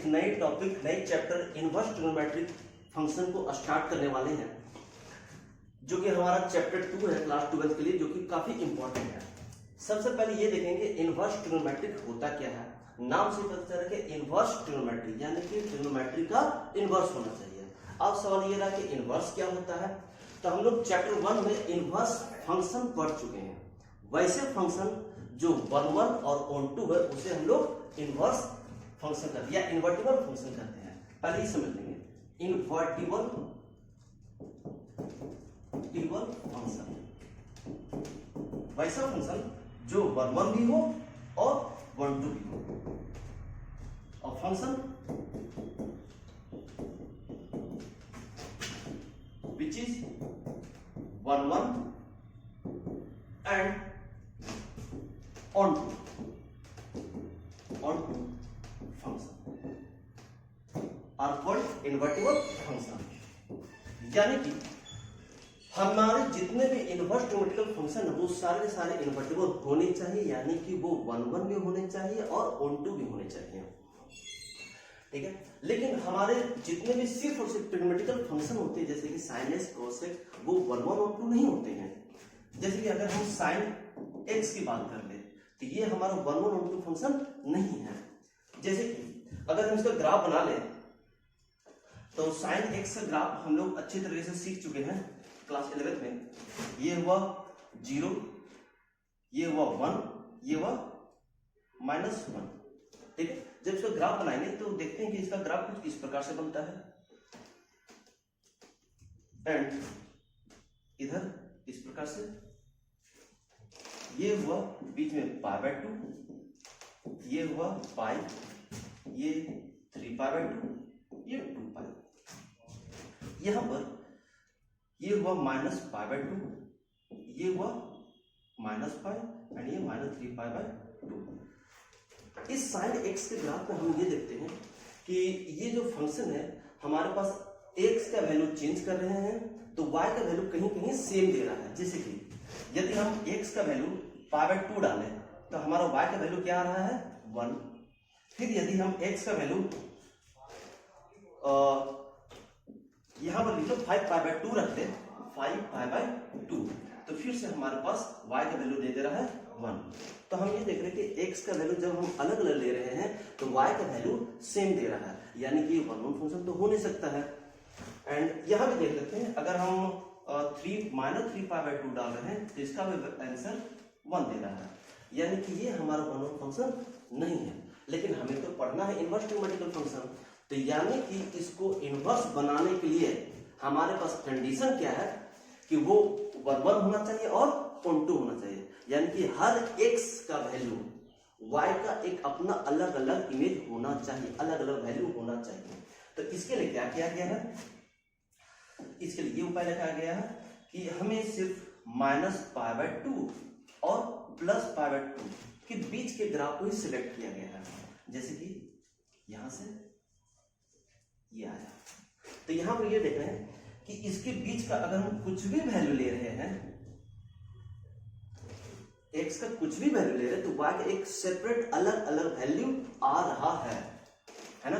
नई टॉपिक नई chapter inverse trigonometric function को स्टार्ट करने वाले हैं, जो कि हमारा चैप्टर 2 है क्लास 12 के लिए, जो कि काफी इंपॉर्टेंट है। सबसे पहले ये देखेंगे इनवर्स ट्रिग्नोमेट्रिक होता क्या है। नाम से पता चल रहा है कि इनवर्स ट्रिग्नोमेट्री यानी कि ट्रिग्नोमेट्री का इनवर्स होना चाहिए। अब सवाल ये रहा कि इनवर्स क्या होता है। तो हम लोग चैप्टर 1 में इनवर्स फंक्शन पढ़ चुके हैं। वैसे फंक्शन जो 1 और 2 है उसे हम लोग इनवर्स फंक्शन करते हैं या इन्वर्टिबल फंक्शन करते हैं। पहले ही समझ लेंगे इन्वर्टिबल फंक्शन, वैसा फंक्शन जो 1 भी हो और 1 2 भी हो, और function which is 1 and on 2 function are called invertible function. यानी कि हमारे जितने भी इनवर्स ट्रिग्नोमेट्रिकल फंक्शन है वो सारे के सारे इन्वर्टिबल होने चाहिए, यानी कि वो 1 भी होने चाहिए और 2 भी होने चाहिए। ठीक है, लेकिन हमारे जितने भी सिर्फ और सिर्फ ट्रिग्नोमेट्रिकल फंक्शन होते हैं जैसे कि साइन एक्स कॉस एक्स, वो 1 और 2 नहीं होते हैं। जैसे कि अगर हम साइन एक्स की बात कर ले तो ये हमारा 1 और 2 फंक्शन नहीं है। जैसे कि अगर हम इसका ग्राफ बना ले तो साइन एक्स का ग्राफ हम लोग अच्छी तरीके से सीख चुके हैं क्लास 11 में। ये हुआ 0, ये हुआ 1, ये हुआ -1। ठीक है, जब इसका ग्राफ बनाएंगे तो देखते हैं कि इसका ग्राफ कुछ इस प्रकार से बनता है एंड इधर इस प्रकार से। ये हुआ बीच में π/2, ये हुआ पाई, ये 3π/2, ये 2π। यहां पर ये हुआ -π/2, ये हुआ -π एंड ये -3π/2। इस साइन एक्स के ग्राफ में हम ये देखते हैं कि ये जो फंक्शन है हमारे पास एक्स का वैल्यू चेंज कर रहे हैं तो वाई का वैल्यू कहीं कहीं सेम दे रहा है। जैसे कि यदि हम एक्स का वैल्यू π/2 डालें तो हमारा वाई का वैल्यू क्या आ रहा है 1। फिर यदि हम एक्स का वैल्यू यहां पर लिख लो 5π/2 रखते हैं, 5π/2, तो फिर से हमारे पास y का वैल्यू दे रहा है 1। तो हम ये देख रहे हैं कि x का वैल्यू जब हम अलग अलग ले रहे हैं तो y का वैल्यू सेम दे रहा है, यानी कि 1 फंक्शन तो हो नहीं सकता है। एंड यहां भी देख लेते हैं, अगर हम 3-3π/2 डाल रहे हैं तो इसका भी आंसर 1 दे रहा है, यानी कि ये हमारा 1 फंक्शन नहीं है। लेकिन हमें तो पढ़ना है इनवर्स ट्रिग्नोमेट्रिकल फंक्शन, तो यानी कि इसको इनवर्स बनाने के लिए हमारे पास कंडीशन क्या है कि वो 1 होना चाहिए और 2 होना चाहिए, यानी कि हर x का वैल्यू y का एक अपना अलग अलग इमेज होना चाहिए, अलग अलग वैल्यू होना चाहिए। तो इसके लिए क्या किया गया है, इसके लिए ये उपाय लगाया गया है कि हमें सिर्फ -π/2 और +π/2 के बीच के ग्राफ को ही सिलेक्ट किया गया है। जैसे कि यहां से ये आया, तो यहां पर ये देख रहे हैं कि इसके बीच का अगर हम कुछ भी वैल्यू ले रहे हैं, x का कुछ भी वैल्यू ले रहे हैं तो y का एक सेपरेट अलग अलग वैल्यू आ रहा है ना।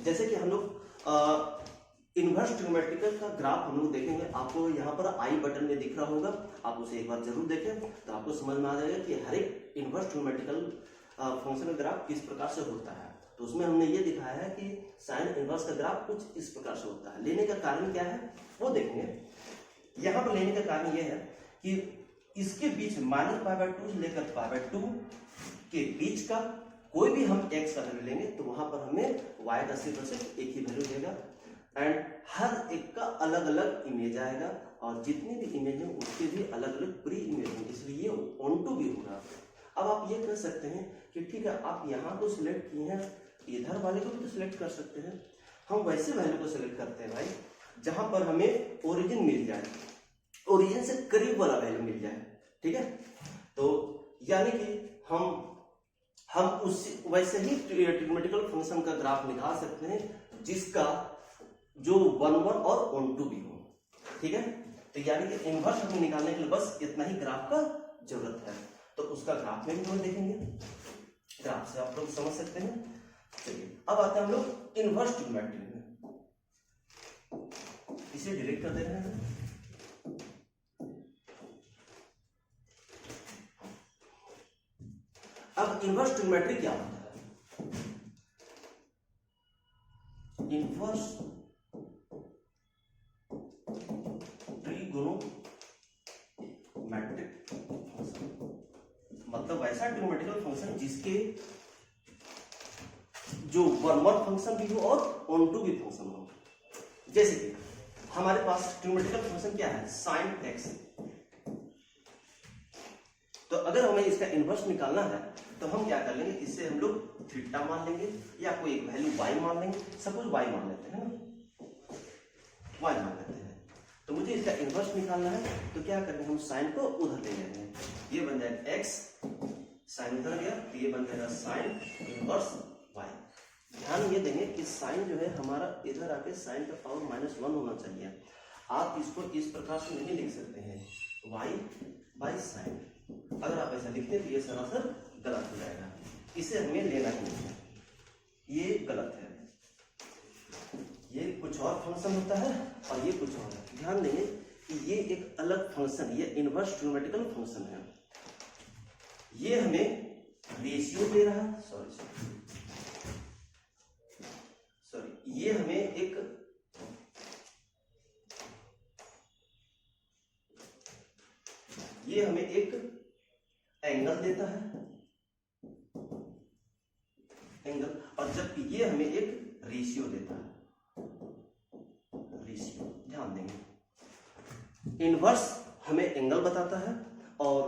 जैसे कि हम लोग इनवर्स ट्रिग्नोमेट्रिकल का ग्राफ हम लोग देखेंगे, आपको यहाँ पर आई बटन में दिख रहा होगा, आप उसे एक बार जरूर देखें तो आपको समझ में आ जाएगा कि हर एक इनवर्स ट्रिग्नोमेट्रिकल फंक्शन का ग्राफ किस प्रकार से होता है। तो उसमें हमने ये दिखाया है कि साइन इनवर्स का ग्राफ कुछ इस प्रकार से होता है। लेने का कारण क्या है वो देखेंगे। यहाँ पर लेने का कारण ये है कि इसके बीच -π/2 से लेकर π/2 के बीच का कोई भी हम x का वैल्यू लेंगे तो वहां पर हमें y का सिर्फ एक ही वैल्यू देगा एंड हर एक का अलग अलग इमेज आएगा और जितनी भी इमेज है उसके भी अलग अलग प्री इमेज होंगे, इसलिए ये 1 भी होगा। अब आप ये कर सकते हैं कि ठीक है आप यहाँ को सिलेक्ट किए हैं, इधर वाले को भी तो सिलेक्ट कर सकते हैं। हम वैसे वैल्यू को सिलेक्ट करते हैं भाई जहां पर हमें ओरिजिन मिल जाए, ओरिजिन से करीब वाला वैल्यू मिल जाए। ठीक है, तो यानी कि हम उस वैसे ही ट्रिग्नोमेट्रिकल फंक्शन का ग्राफ निकाल सकते हैं जिसका जो 1 और 2 भी हो। ठीक है, तो यानी कि इनवर्स हमें निकालने के लिए बस इतना ही ग्राफ का जरूरत है। तो उसका ग्राफ में भी हम देखेंगे, ग्राफ से आप लोग समझ सकते हैं। चलिए अब आते हैं हम लोग इनवर्स ट्रिग्नोमेट्री में, इसे डिलीट कर दे रहे हैं। अब इनवर्स ट्रिग्नोमेट्री क्या होता है? इनवर्स ट्रिगोनोमेट्रिक फंक्शन मतलब ऐसा ट्रिग्नोमेट्रिकल फंक्शन जिसके जो वन फंक्शन भी हो और ऑन टू भी फंक्शन हो। जैसे कि हमारे पास ट्रिग्नोमेट्रिकल फंक्शन क्या है, साइन एक्स। तो अगर हमें इसका इनवर्स निकालना है तो हम क्या कर लेंगे, इससे हम लोग थीटा मान लेंगे या कोई एक वैल्यू y मान लेंगे। सपोज y मान लेते हैं ना, y मान लेते हैं। तो मुझे इसका इनवर्स निकालना है तो क्या करेंगे, हम साइन को उधर ले लेंगे। ये बन जाएगा x, साइन उधर गया तो ये बन जाएगा साइन इनवर्स y। ध्यान ये देंगे कि साइन जो है हमारा इधर आके साइन का पावर -1 होना चाहिए। आप इसको इस प्रकार से नहीं लिख सकते हैं y बाई साइन। अगर आप ऐसा लिखते हैं तो ये सरासर गलत हो जाएगा, इसे हमें लेना ही नहीं है, ये गलत है। ये कुछ और फंक्शन होता है और ये कुछ और है। ध्यान देंगे कि ये एक अलग फंक्शन, ये इनवर्स ट्रिग्नोमेट्रिकल फंक्शन है। ये हमें रेशियो दे रहा है, सॉरी ये हमें एक एंगल देता है, एंगल, और जबकि ये हमें एक रेशियो देता है, रेशियो। ध्यान देंगे इनवर्स हमें एंगल बताता है और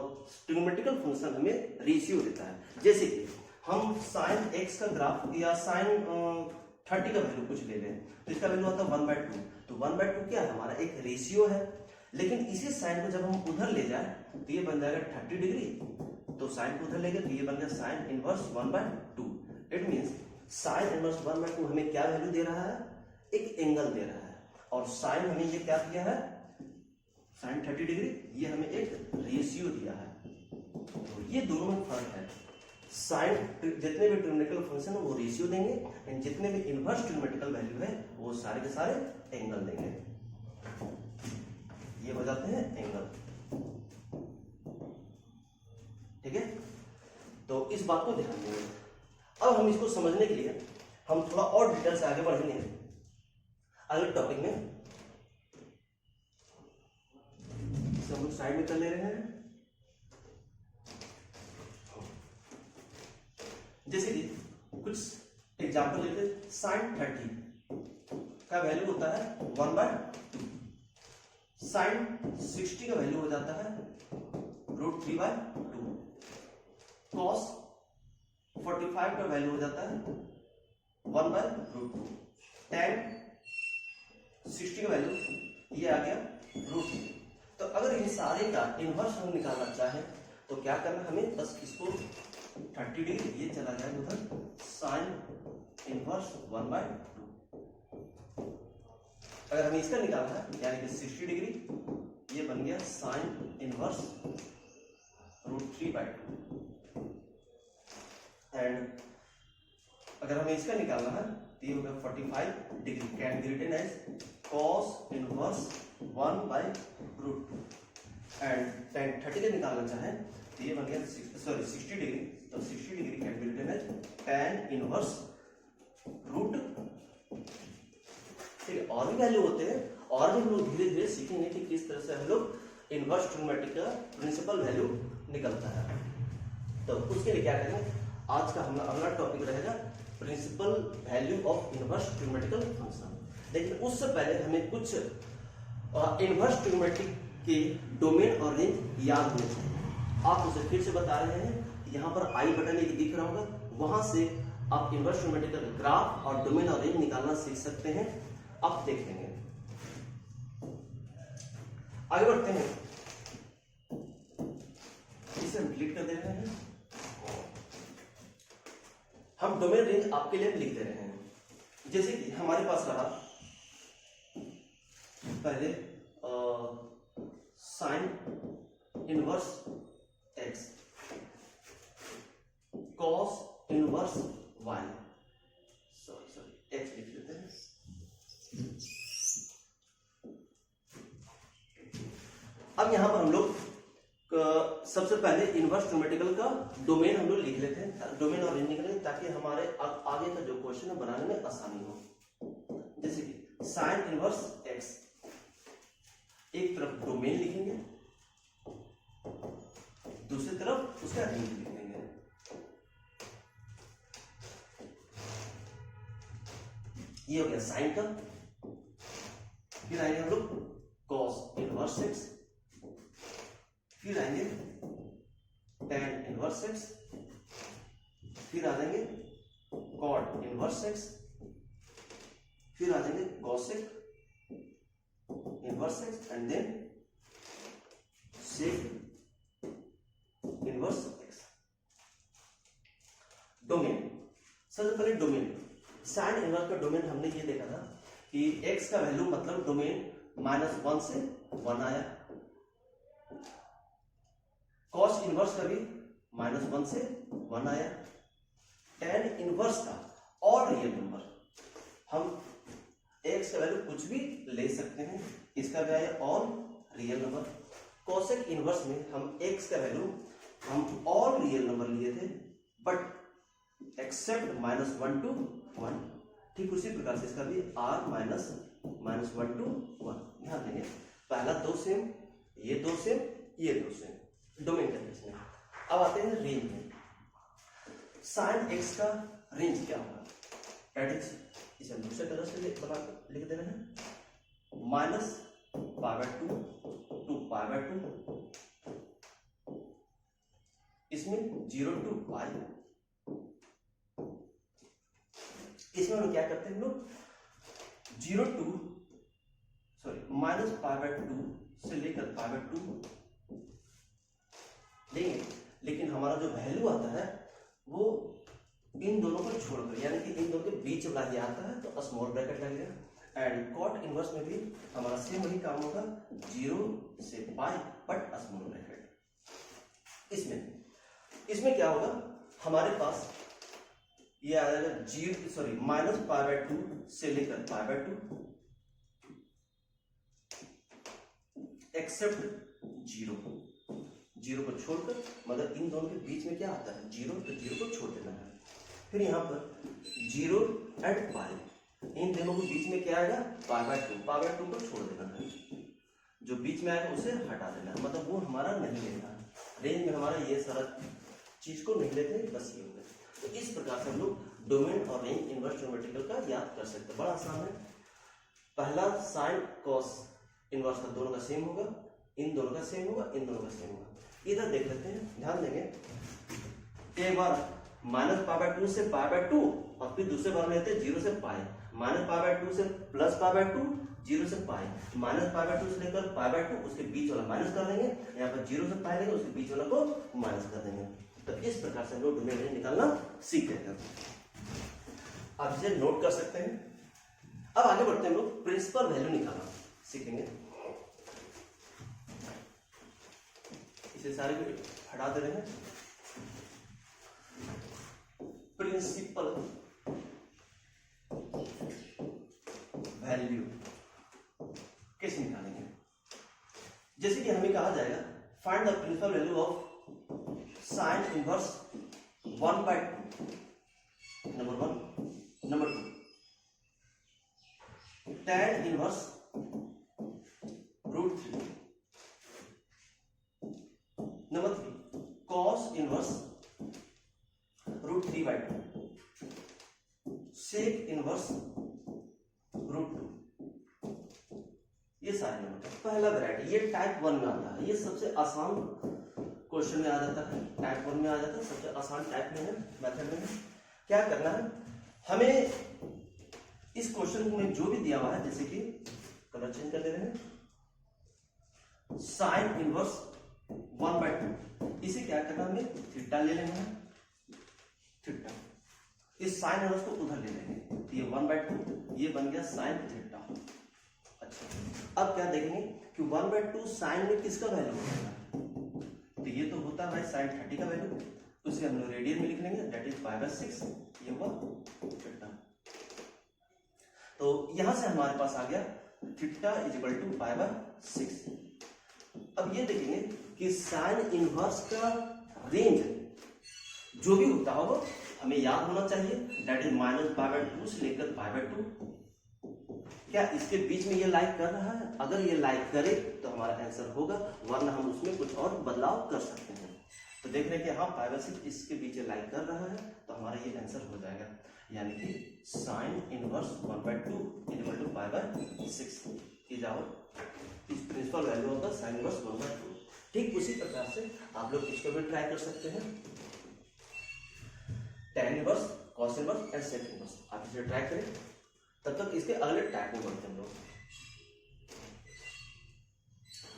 ट्रिग्नोमेट्रिकल फंक्शन हमें रेशियो देता है। जैसे कि हम साइन एक्स का ग्राफ या साइन 30 का वैल्यू कुछ ले लें तो इसका वैल्यू आता है 1/2। तो 1/2 क्या है, हमारा एक रेशियो है। लेकिन इसी साइन को जब हम उधर ले जाए तो ये बन जाएगा 30 डिग्री, तो साइन को उधर ले गए तो ये बन गया sign inverse 1/2। It means sign inverse 1/2 हमें क्या वैल्यू दे रहा है, एक एंगल दे रहा है। और साइन हमें ये क्या दिया है, साइन 30 डिग्री, ये हमें एक रेशियो दिया है। तो ये दोनों में फर्क है। साइन जितने भी ट्रिग्नोमेट्रिकल फंक्शन है वो रेशियो देंगे, एंड जितने भी इनवर्स ट्रिग्नोमेट्रिकल वैल्यू है वो सारे के सारे एंगल देंगे। ये हो जाते हैं एंगल। ठीक है, तो इस बात को ध्यान देंगे। अब हम इसको समझने के लिए हम थोड़ा और डिटेल से आगे बढ़ेंगे अगले टॉपिक में। इसे हम साइड में कर ले रहे हैं। जैसे कि कुछ एग्जाम्पल लेते हैं, साइन 30 का वैल्यू होता है 1/2, साइन 60 का वैल्यू हो जाता है √3/2, कॉस 45 का वैल्यू हो जाता है 1/√2, tan 60 का वैल्यू ये आ गया √3। तो अगर इन सारे का इनवर्स हम निकालना चाहें तो क्या करना, हमें बस इसको 30 डिग्री ये चला जाए उधर, साइन इनवर्स 1/2। अगर हमें इसका निकालना है यानी कि 60 डिग्री, ये बन गया साइन इनवर्स √3/2। एंड अगर हमें इसका निकालना है तो ये होगा 45 degree, can be written as cos inverse 1/√2। And tan 30 का निकालना चाहे तो ये बन गया 60 डिग्री, तो 60 degree can be written as tan inverse √2। ठीक है, और भी वैल्यू होते हैं, और भी हम लोग धीरे धीरे सीखेंगे कि किस तरह से हम लोग इनवर्स ट्रिग्नोमेट्री का प्रिंसिपल वैल्यू निकलता है। तो उसके लिए क्या करेंगे, आज का हमारा अगला टॉपिक रहेगा principal value of inverse trigonometrical function. लेकिन उससे पहले हमें कुछ इनवर्स ट्रिग्नोमेट्री के डोमेन और रेंज याद होने चाहिए। आप उसे फिर से बता रहे हैं, यहाँ पर आई बटन एक दिख रहा होगा, वहां से आप इनवर्स ट्रिग्नोमेट्रिकल ग्राफ और डोमेन और रेंज निकालना सीख सकते हैं। अब देखेंगे, आगे बढ़ते हैं। इसे हम डिलीट कर दे रहे हैं। हम डोमेन रेंज आपके लिए लिख दे रहे हैं। जैसे कि हमारे पास रहा पहले sine inverse x, cos inverse y, सबसे पहले इनवर्स ट्रिग्नोमेट्रिकल का डोमेन हम लोग लिख लेते हैं, डोमेन और रेंज निकलेंगे ताकि हमारे आगे का जो क्वेश्चन है बनाने में आसानी हो। जैसे कि साइन इनवर्स एक्स, एक तरफ डोमेन लिखेंगे, दूसरी तरफ उसका रेंज लिखेंगे। ये हो गया साइन का। फिर आएंगे हम लोग कॉस इनवर्स एक्स, फिर आएंगे tan इनवर्स एक्स, फिर आ जाएंगे कॉट इनवर्स एक्स, फिर आ जाएंगे cosec inverse x and then sec inverse x. Domain, सबसे पहले डोमेन, साइन इनवर्स का डोमेन हमने ये देखा था कि x का वैल्यू मतलब डोमेन -1 से 1 आया, कॉस इनवर्स का भी -1 से 1 आया, tan इनवर्स का और रियल नंबर, हम x का वैल्यू कुछ भी ले सकते हैं, इसका भी आया और रियल नंबर। कॉसेक इनवर्स में हम x का वैल्यू हम और रियल नंबर लिए थे बट एक्सेप्ट -1 to 1, ठीक उसी प्रकार से इसका भी r -1 to 1। ध्यान देंगे पहला दो सेम, ये दो सेम, ये दो सेम, डोमेन का केस में। अब आते हैं रेंज में। साइन एक्स का रेंज क्या होगा, दैट इज, इसे हम दूसरे कलर से लिख दे रहे हैं, -π/2 to π/2, इसमें 0 to π। इसमें हम क्या करते हैं हम लोग, -π/2 से लेकर π/2 लेंगे, लेकिन हमारा जो वैल्यू आता है वो इन दोनों को छोड़कर, यानी कि इन दोनों के बीच वाला ही आता है, तो स्मॉल ब्रैकेट लगेगा। एंड कॉट इनवर्स में भी हमारा सेम वही काम होगा, 0 से π बट स्मॉल ब्रैकेट। इसमें क्या होगा, हमारे पास ये आ जाएगा -π/2 से लेकर π/2 एक्सेप्ट 0 को छोड़कर, मतलब इन दोनों के बीच में क्या आता है 0, तो 0 को छोड़ देना है। फिर यहाँ पर 0 एंड π, इन दोनों के बीच में क्या आएगा π/2 को छोड़ देना है, जो बीच में आएगा उसे हटा देना है, मतलब वो हमारा नहीं लेना है। रेंज में हमारा ये सारा चीज को नहीं लेते, बस ये होगा। तो इस प्रकार से हम लोग डोमेन और रेंज इनवर्स ट्रिग्नोमेट्रिकल का याद कर सकते हैं, बड़ा आसान है। पहला साइन कॉस इनवर्स का दोनों का सेम होगा, इन दोनों का सेम होगा, इन दोनों का सेम होगा। इधर देख लेते हैं, ध्यान देंगे, एक बार -π/2 से π/2 और फिर दूसरे बार लेते हैं 0 से π, -π/2 से +π/2, 0 से π, -π/2 से लेकर π/2, उसके बीच वाला माइनस कर देंगे, यहाँ पर 0 से π लेंगे, उसके बीच वाला को माइनस कर देंगे। तो इस प्रकार से हम लोग डोमेन रेंज निकालना सीख गए हैं। आप इसे नोट कर सकते हैं। अब आगे बढ़ते हैं, हम लोग प्रिंसिपल वैल्यू निकालना सीखेंगे। इसे सारे को हटा दे रहे हैं। प्रिंसिपल वैल्यू कैसे निकालेंगे, जैसे कि हमें कहा जाएगा find the principal value of sine inverse 1/2, number 1, number 2 tan inverse √3, number 3 cos inverse √3/2, sec inverse √2। ये सारे नंबर पहला वैरायटी, ये टाइप 1 में आता है, ये सबसे आसान क्वेश्चन में आ जाता है, टाइप 1 में आ जाता है, सबसे आसान टाइप में है, मेथड में है। क्या करना है, हमें इस क्वेश्चन में जो भी दिया हुआ है, जैसे कि कलर चेंज कर दे रहे हैं, साइन इनवर्स 1/2, इसे क्या करना, हमें थीटा ले लेना है, थीटा, इस साइन इनवर्स को उधर ले लेंगे, तो ये 1/2 ये बन गया साइन थीटा। अच्छा, अब क्या देखेंगे कि 1/2 साइन में किसका वैल्यू होता है, तो ये तो होता है भाई साइन 30 का वैल्यू, उसे हम लोग रेडियन में लिख लेंगे, दैट इज π/6, ये हुआ थीटा। तो यहां से हमारे पास आ गया थीटा = π/6। अब ये देखेंगे कि साइन इनवर्स का रेंज जो भी होता होगा हमें याद होना चाहिए, दैट इज -π/2 से लेकर π/2। क्या इसके बीच में ये लाइक कर रहा है? अगर ये लाइक करे तो हमारा आंसर होगा, वरना हम उसमें कुछ और बदलाव कर सकते हैं। तो देख रहे हैं कि हाँ π/6 इसके बीच लाइक कर रहा है, तो हमारा ये आंसर हो जाएगा, यानी कि sine inverse 1/2 = π/6 is our principal value of the sine inverse 1/2। ठीक उसी प्रकार से आप लोग इसको भी ट्राई कर सकते हैं, tan inverse, cos inverse and sec inverse. आप इसे ट्राई करें, तब तक इसके अगले टाइप में बढ़ते हैं हम लोग।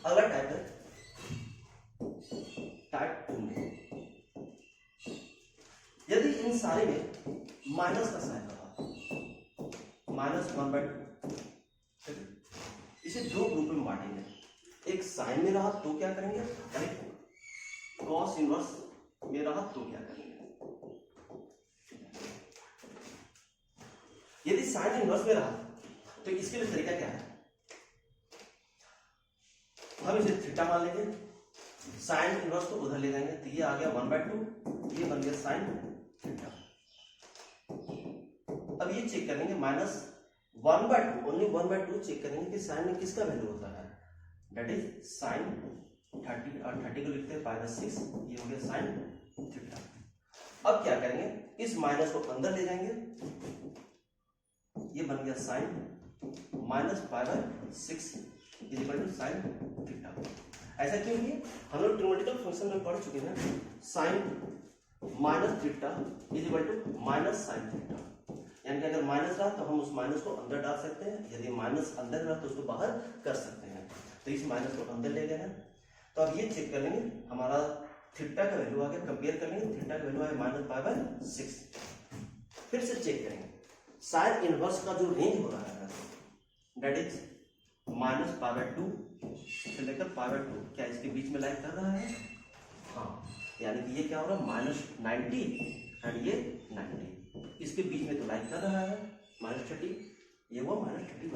अगला टाइप है टाइप 2 में। यदि इन सारे में माइनस का साइन रहा, -1/2, इसे दो ग्रुप में बांटेंगे। एक साइन में रहा तो क्या करेंगे, और एक कॉस इनवर्स में रहा तो क्या करेंगे। यदि साइन इनवर्स में रहा तो इसके लिए तरीका क्या है, हम इसे थीटा मान लेंगे, साइन इनवर्स को उधर ले जाएंगे, तो ये आ गया 1/2, ये बन गया साइन थीटा। अब ये चेक करेंगे -1/2, ओनली 1/2 चेक करेंगे कि साइन में किसका वैल्यू होता है, दैट इज साइन 30, और 30 को लिखते हैं π/6, ये हो गया साइन थीटा। अब क्या करेंगे, इस माइनस को अंदर ले जाएंगे, ये बन गया साइन -π/6 = साइन थीटा। ऐसा क्यों किया, हम लोग ट्रिग्नोमेट्रिकल फंक्शन में पढ़ चुके हैं, साइन -θ = -sin थीटा, यानी कि अगर माइनस रहा तो हम उस माइनस को अंदर डाल सकते हैं, यदि माइनस अंदर रहा तो उसको बाहर कर सकते हैं। तो इस माइनस को अंदर ले गए हैं, तो अब ये चेक कर लेंगे, हमारा थीटा का वैल्यू आ गया, कंपेयर कर लेंगे, थीटा का वैल्यू आया -π/6। फिर से चेक करेंगे, साइन इनवर्स का जो रेंज हो रहा है दैट इज -π/2 से लेकर π/2, क्या इसके बीच में लाइक कर रहा है? हाँ, यानी कि ये क्या हो रहा है, -90 एंड ये 90, इसके बीच में तो लाइक कर रहा है, -30, ये वो -30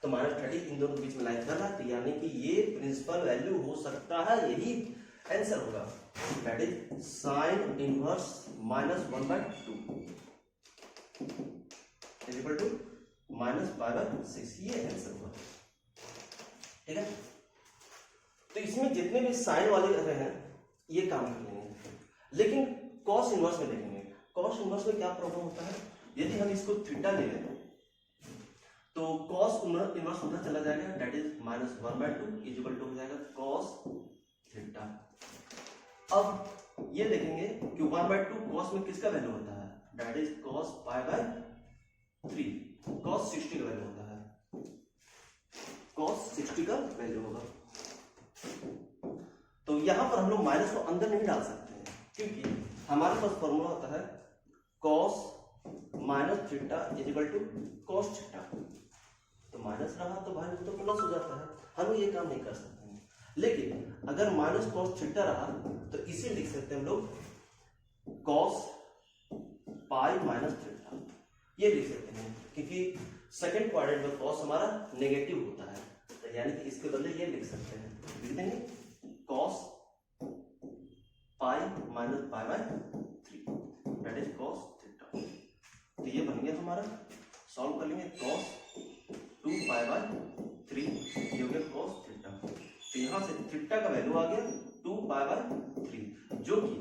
तो -30 इन दोनों के बीच में लाइक कर रहा है, तो यानी कि ये प्रिंसिपल वैल्यू हो सकता है, यही आंसर होगा, दैट इज साइन इनवर्स -1/2 = -π/6, ये आंसर होगा। ठीक है, तो इसमें जितने भी साइन वाले रहे हैं ये काम कर लेंगे, लेकिन कॉस इनवर्स में देखेंगे। कॉस इनवर्स में क्या प्रॉब्लम होता है, यदि हम इसको थीटा ले लें तो कॉस इनवर्स उधर चला जाएगा, दैट इज -1/2 = हो जाएगा कॉस थीटा। अब ये देखेंगे कि 1/2 कॉस में किसका वैल्यू होता है, दैट इज cos π/3, cos 60 का वैल्यू होता है, cos 60 का वैल्यू होगा। तो यहां पर हम लोग माइनस को अंदर नहीं डाल सकते हैं, क्योंकि हमारे पास फॉर्मूला होता है cos -θ = cos थीटा। तो माइनस रहा तो भाई तो प्लस हो जाता है, हम ये काम नहीं कर सकते हैं। लेकिन अगर -cos थीटा रहा तो इसे लिख सकते हैं हम लोग cos π-θ, ये लिख सकते हैं, क्योंकि सेकंड क्वाड्रेंट में cos हमारा नेगेटिव होता है, तो यानी कि इसके बदले ये लिख सकते हैं, लिख देंगे cos π-π/3, that is cos theta. तो ये बन गया हमारा, सॉल्व कर लेंगे, cos 2π/3, ये हो गया cos थीटा। तो यहां से थीटा का वैल्यू आ गया 2π/3, जो कि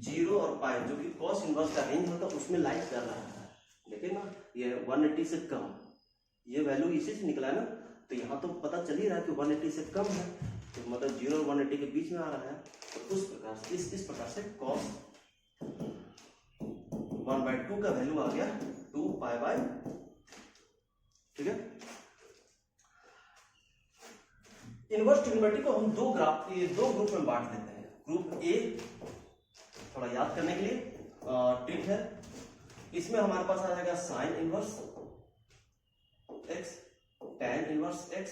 0 और पाई, जो कि cos इनवर्स का रेंज होता है उसमें लाइक कर रहा है, लेकिन ना ये 180 से कम, ये वैल्यू इसी से निकला ना, तो यहाँ तो पता चल ही रहा है कि 180 से कम है, तो मतलब 0 और 180 के बीच में आ रहा है। तो उस प्रकार से इस प्रकार से cos 1/2 का वैल्यू आ गया 2π/, ठीक है। इनवर्स ट्रिग्नोमेट्री को हम दो ग्रुप में बांट देते हैं। ग्रुप ए, थोड़ा याद करने के लिए ट्रिक है, इसमें हमारे पास आ जाएगा sine inverse x, tan inverse x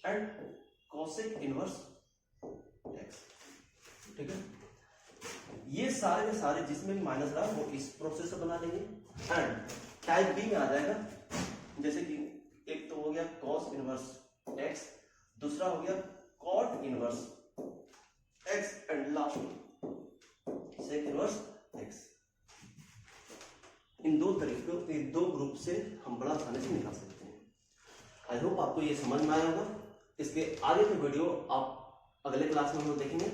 and cosec inverse x, ठीक है। ये सारे के सारे जिसमें माइनस रहा वो इस प्रोसेस से बना लेंगे। एंड टाइप बी में आ जाएगा, जैसे कि एक तो हो गया cos इनवर्स एक्स, दूसरा हो गया cot inverse x and last sec inverse x. इन दो तरीकों, इन दो ग्रुप से हम बड़ा आसानी से निकाल सकते हैं। आई होप आपको ये समझ में आया होगा। इसके आगे के वीडियो आप अगले क्लास में हम लोग देखेंगे।